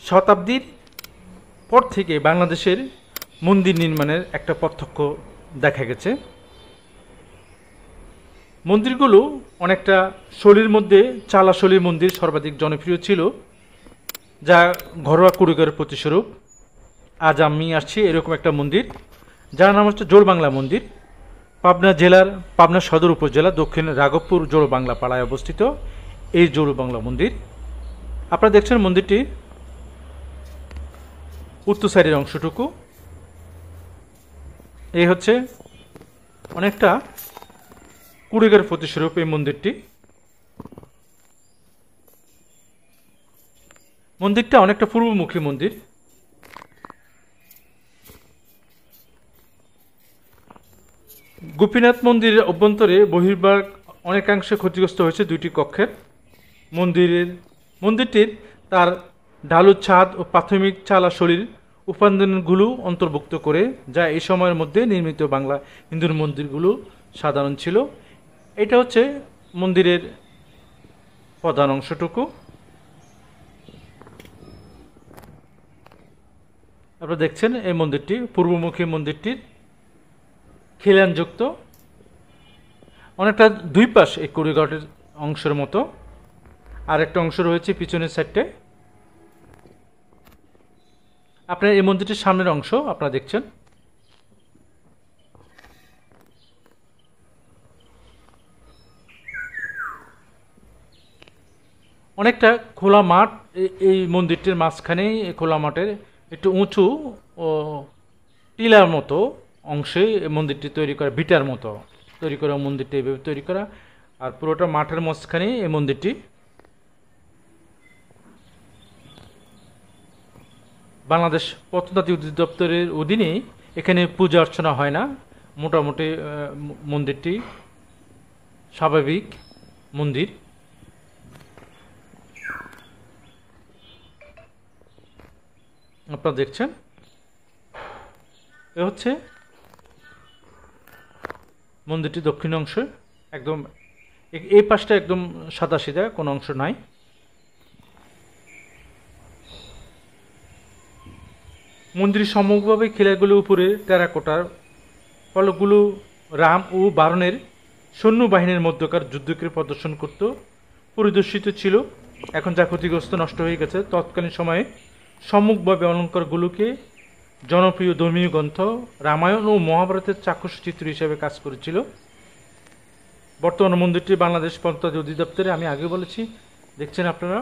শতাব্দীর পর থেকে বাংলাদেশের মন্দির নির্মাণের একটা পার্থক্য দেখা গেছে। মন্দিরগুলো অনেকটা শৈলীর মধ্যে চালাশৈলীর মন্দির সর্বাধিক জনপ্রিয় ছিল, যা ঘরোয়া কুড়িঘরের প্রতিস্বরূপ। আজ আমি আসছি এরকম একটা মন্দির, যার নাম হচ্ছে জোড়বাংলা মন্দির। পাবনা জেলার পাবনা সদর উপজেলা দক্ষিণ রাঘবপুর জোড়বাংলা পাড়ায় অবস্থিত এই জোড়বাংলা মন্দির। আপনারা দেখছেন মন্দিরটি উত্তর সাইডের অংশটুকু। এই হচ্ছে অনেকটা কুড়িঘর প্রতিস্বরূপ এই মন্দিরটি। মন্দিরটা অনেকটা পূর্বমুখী মন্দির। গোপীনাথ মন্দিরের অভ্যন্তরে বহির্ভাগ অনেকাংশে ক্ষতিগ্রস্ত হয়েছে দুইটি কক্ষের। মন্দিরটির তার ঢালু ছাদ ও প্রাথমিক চালাশৈলীর উপাদানগুলো অন্তর্ভুক্ত করে, যা এই সময়ের মধ্যে নির্মিত বাংলা হিন্দুর মন্দিরগুলো সাধারণ ছিল। এটা হচ্ছে মন্দিরের প্রধান অংশটুকু। আপনারা দেখছেন এই মন্দিরটি, পূর্বমুখী মন্দিরটির খিলানযুক্ত, অনেকটা দুই পাশ এই কুড়িঘরের অংশের মতো। আর একটা অংশ রয়েছে পিছনের সাইডে। আপনার এই মন্দিরটির সামনের অংশ আপনারা দেখছেন। অনেকটা খোলা মাঠ এই মন্দিরটির মাঝখানে। এই খোলা মাঠের একটু উঁচু ও টিলার মতো অংশে মন্দিরটি তৈরি করা, ভিটার মতো তৈরি করা মন্দিরটি এভাবে তৈরি করা। আর পুরোটা মাঠের মাঝখানে এই মন্দিরটি। বাংলাদেশ প্রত্নতাত্ত্বিক অধিদপ্তরের অধীনে এখানে পূজা অর্চনা হয় না। মোটামুটি মন্দিরটি স্বাভাবিক মন্দির। আপনারা দেখছেন এ হচ্ছে মন্দিরটি দক্ষিণ অংশ। একদম এই পাশটা একদম সাদাসিধা, কোনো অংশ নাই। মন্দিরের সম্মুখভাবে খিলানগুলোর উপরে টেরাকোটার ফলকগুলো রাম ও বারণের সৈন্যবাহিনীর মধ্যকার যুদ্ধকে প্রদর্শন করত পরিদর্শিত ছিল। এখন যা ক্ষতিগ্রস্ত, নষ্ট হয়ে গেছে। তৎকালীন সময়ে সম্মুখভাবে অলঙ্কারগুলোকে জনপ্রিয় ধর্মীয় গ্রন্থ রামায়ণ ও মহাভারতের চাক্ষুষ চিত্র হিসেবে কাজ করেছিল। বর্তমান মন্দিরটি বাংলাদেশ প্রত্নতাত্ত্বিক অধিদপ্তরে, আমি আগে বলেছি, দেখছেন আপনারা।